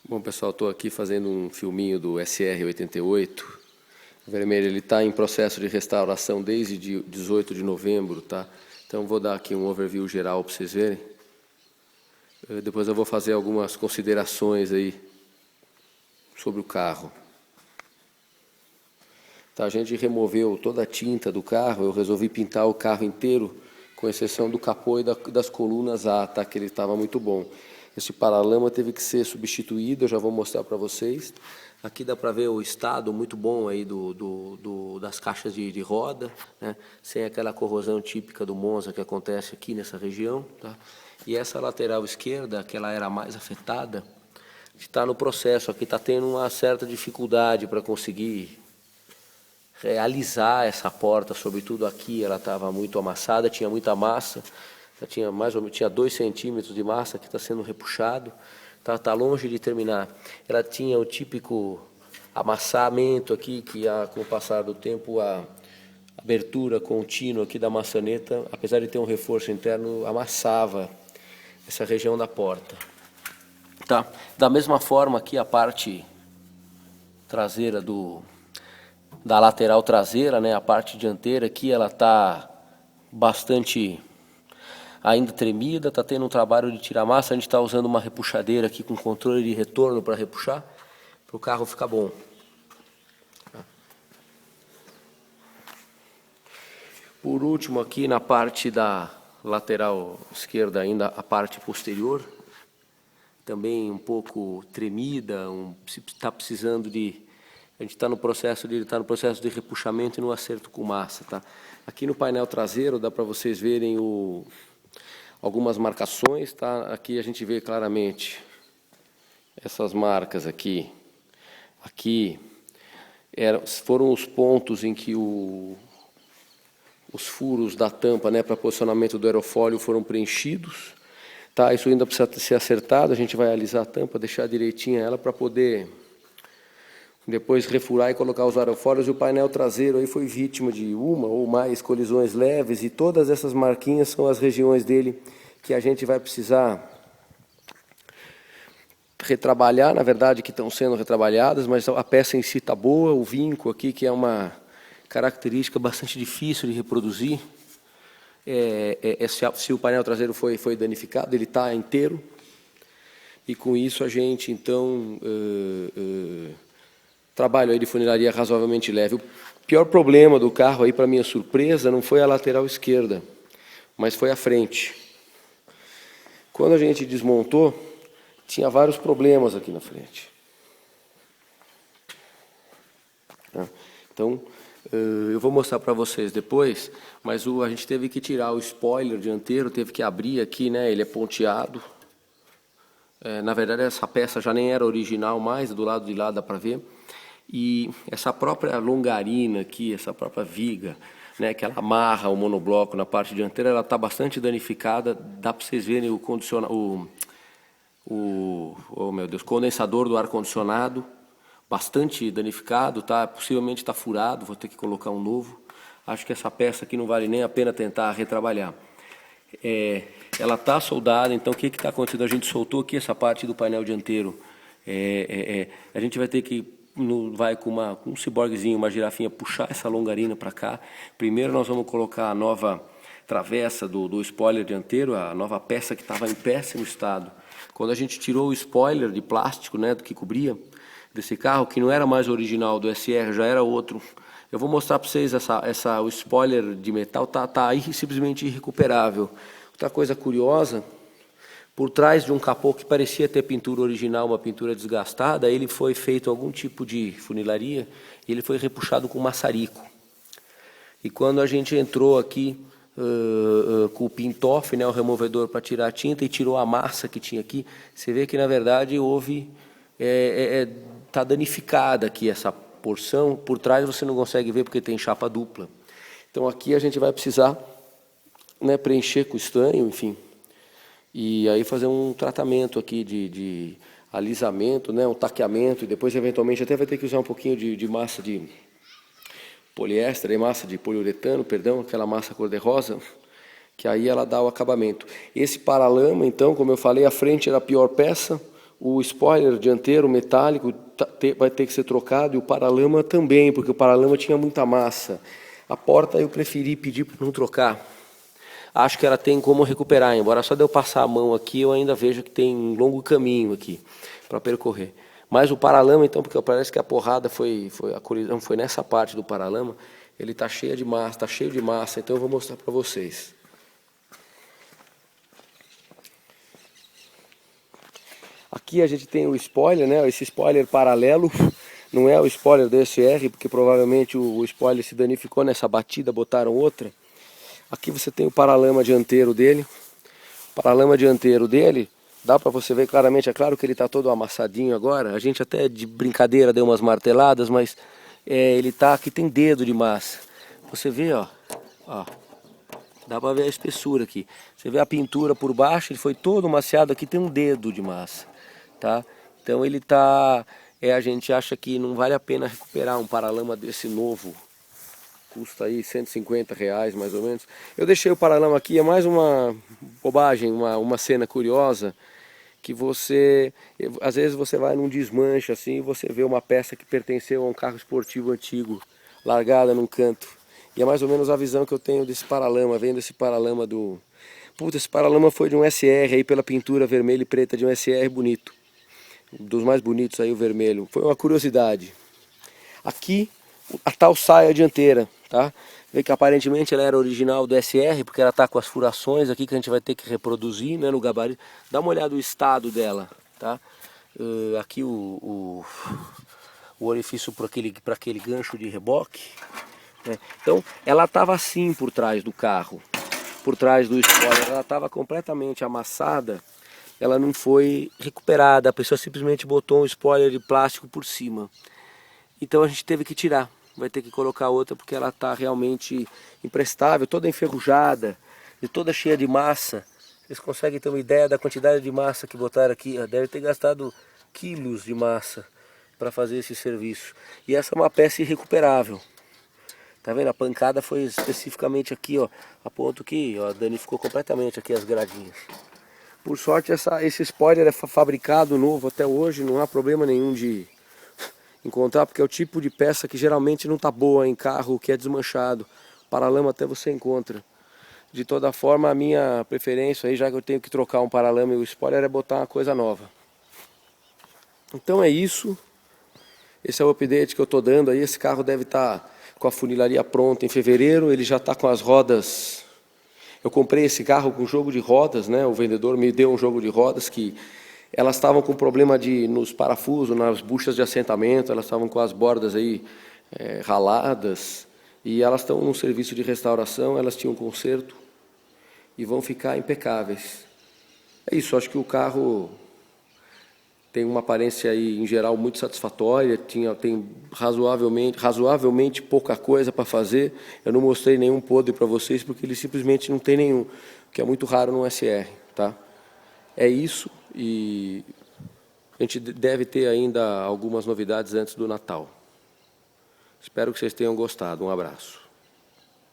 Bom, pessoal, estou aqui fazendo um filminho do SR-88. O vermelho ele está em processo de restauração desde 18 de novembro, tá? Então vou dar aqui um overview geral para vocês verem. Depois eu vou fazer algumas considerações aí sobre o carro. Tá, a gente removeu toda a tinta do carro, eu resolvi pintar o carro inteiro, com exceção do capô e das colunas A, tá? Que ele estava muito bom. Esse paralama teve que ser substituído, eu já vou mostrar para vocês. Aqui dá para ver o estado muito bom aí das caixas de roda, né? Sem aquela corrosão típica do Monza que acontece aqui nessa região. Tá? E essa lateral esquerda, que ela era mais afetada, está no processo, aqui está tendo uma certa dificuldade para conseguir realizar essa porta, sobretudo aqui ela estava muito amassada, tinha muita massa. Tinha mais ou menos 2 centímetros de massa que está sendo repuxado, tá longe de terminar. Ela tinha o típico amassamento aqui, que com o passar do tempo a abertura contínua aqui da maçaneta, apesar de ter um reforço interno, amassava essa região da porta. Tá? Da mesma forma aqui a parte traseira da lateral traseira, né, a parte dianteira aqui, ela está bastante ainda tremida, está tendo um trabalho de tirar massa, a gente está usando uma repuxadeira aqui com controle de retorno para repuxar, para o carro ficar bom. Por último aqui na parte da lateral esquerda ainda, a parte posterior, também um pouco tremida, está precisando de... A gente está no processo de repuxamento e no acerto com massa. Tá? Aqui no painel traseiro dá para vocês verem algumas marcações, tá? Aqui a gente vê claramente essas marcas aqui. Aqui foram os pontos em que os furos da tampa, né, para posicionamento do aerofólio foram preenchidos. Tá? Isso ainda precisa ser acertado, a gente vai alisar a tampa, deixar direitinha ela para poder depois refurar e colocar os aerofólios. E o painel traseiro aí foi vítima de uma ou mais colisões leves, e todas essas marquinhas são as regiões dele que a gente vai precisar retrabalhar, na verdade que estão sendo retrabalhadas, mas a peça em si está boa. O vinco aqui, que é uma característica bastante difícil de reproduzir, se o painel traseiro foi danificado, ele está inteiro, e com isso a gente então trabalho aí de funilaria razoavelmente leve. O pior problema do carro, aí para minha surpresa, não foi a lateral esquerda, mas foi a frente. Quando a gente desmontou, tinha vários problemas aqui na frente. Então, eu vou mostrar para vocês depois, mas a gente teve que tirar o spoiler dianteiro, teve que abrir aqui, né? Ele é ponteado. Na verdade, essa peça já nem era original mais, do lado de lá dá para ver. E essa própria longarina aqui, essa própria viga, né, que ela amarra o monobloco na parte dianteira, ela está bastante danificada. Dá para vocês verem condensador do ar-condicionado, bastante danificado, tá? Possivelmente está furado, vou ter que colocar um novo. Acho que essa peça aqui não vale nem a pena tentar retrabalhar. Ela está soldada, então o que está acontecendo? A gente soltou aqui essa parte do painel dianteiro. A gente vai ter que vai com um ciborguezinho, uma girafinha, puxar essa longarina para cá. Primeiro nós vamos colocar a nova travessa do spoiler dianteiro, a nova peça que estava em péssimo estado. Quando a gente tirou o spoiler de plástico, né, do que cobria desse carro, que não era mais original do SR, já era outro. Eu vou mostrar para vocês o spoiler de metal, tá aí simplesmente irrecuperável. Outra coisa curiosa, por trás de um capô que parecia ter pintura original, uma pintura desgastada, ele foi feito algum tipo de funilaria e ele foi repuxado com maçarico. E quando a gente entrou aqui com o pintoff, né, o removedor para tirar a tinta, e tirou a massa que tinha aqui, você vê que na verdade está danificada aqui essa porção. Por trás você não consegue ver porque tem chapa dupla. Então aqui a gente vai precisar, né, preencher com estanho, enfim, e aí fazer um tratamento aqui de alisamento, né, um taqueamento, e depois eventualmente até vai ter que usar um pouquinho de massa de poliéster, massa de poliuretano, perdão, aquela massa cor-de-rosa, que aí ela dá o acabamento. Esse paralama, então, como eu falei, a frente era a pior peça, O spoiler dianteiro metálico vai ter que ser trocado e o paralama também, porque o paralama tinha muita massa. A porta eu preferi pedir para não trocar. Acho que ela tem como recuperar, embora só de eu passar a mão aqui eu ainda vejo que tem um longo caminho aqui para percorrer. Mas o paralama, então, porque parece que a porrada a colisão foi nessa parte do paralama, ele está cheio de massa, então eu vou mostrar para vocês. Aqui a gente tem o spoiler, né? Esse spoiler paralelo, não é o spoiler do SR, porque provavelmente o spoiler se danificou nessa batida, botaram outra. Aqui você tem o paralama dianteiro dele. O paralama dianteiro dele, dá para você ver claramente, é claro que ele está todo amassadinho agora. A gente até de brincadeira deu umas marteladas, mas ele tá aqui, tem dedo de massa. Você vê, ó, dá para ver a espessura aqui. Você vê a pintura por baixo, ele foi todo maciado, aqui tem um dedo de massa, tá? Então ele tá, a gente acha que não vale a pena recuperar um paralama desse novo. Custa aí R$150 mais ou menos. Eu deixei o paralama aqui, é mais uma bobagem, uma cena curiosa, que às vezes você vai num desmanche assim e você vê uma peça que pertenceu a um carro esportivo antigo, largada num canto. E é mais ou menos a visão que eu tenho desse paralama, vendo esse paralama do... Puta, esse paralama foi de um SR aí pela pintura vermelha e preta de um SR bonito. Um dos mais bonitos aí, o vermelho. Foi uma curiosidade. Aqui, a tal saia dianteira, tá? Vê que aparentemente ela era original do SR, porque ela tá com as furações aqui que a gente vai ter que reproduzir, né, no gabarito. Dá uma olhada no estado dela, tá? Aqui o orifício para aquele gancho de reboque, né? Então, ela estava assim por trás do carro, por trás do spoiler, ela estava completamente amassada, ela não foi recuperada, a pessoa simplesmente botou um spoiler de plástico por cima. Então a gente teve que tirar, vai ter que colocar outra porque ela está realmente imprestável, toda enferrujada e toda cheia de massa. Vocês conseguem ter uma ideia da quantidade de massa que botaram aqui? Deve ter gastado quilos de massa para fazer esse serviço. E essa é uma peça irrecuperável. Tá vendo? A pancada foi especificamente aqui, ó, a ponto que, ó, danificou completamente aqui as gradinhas. Por sorte esse spoiler é fabricado novo até hoje, não há problema nenhum de encontrar, porque é o tipo de peça que geralmente não está boa em carro que é desmanchado. Paralama até você encontra. De toda forma, a minha preferência aí, já que eu tenho que trocar um paralama e o spoiler, é botar uma coisa nova. Então é isso. Esse é o update que eu estou dando aí. Esse carro deve estar com a funilaria pronta em fevereiro. Ele já está com as rodas. Eu comprei esse carro com jogo de rodas, né? O vendedor me deu um jogo de rodas que elas estavam com problema nos parafusos, nas buchas de assentamento, elas estavam com as bordas aí raladas, e elas estão num serviço de restauração, elas tinham conserto e vão ficar impecáveis. É isso, acho que o carro tem uma aparência aí, em geral, muito satisfatória, tem razoavelmente pouca coisa para fazer. Eu não mostrei nenhum podre para vocês, porque ele simplesmente não tem nenhum, que é muito raro no SR, tá? É isso, e a gente deve ter ainda algumas novidades antes do Natal. Espero que vocês tenham gostado. Um abraço.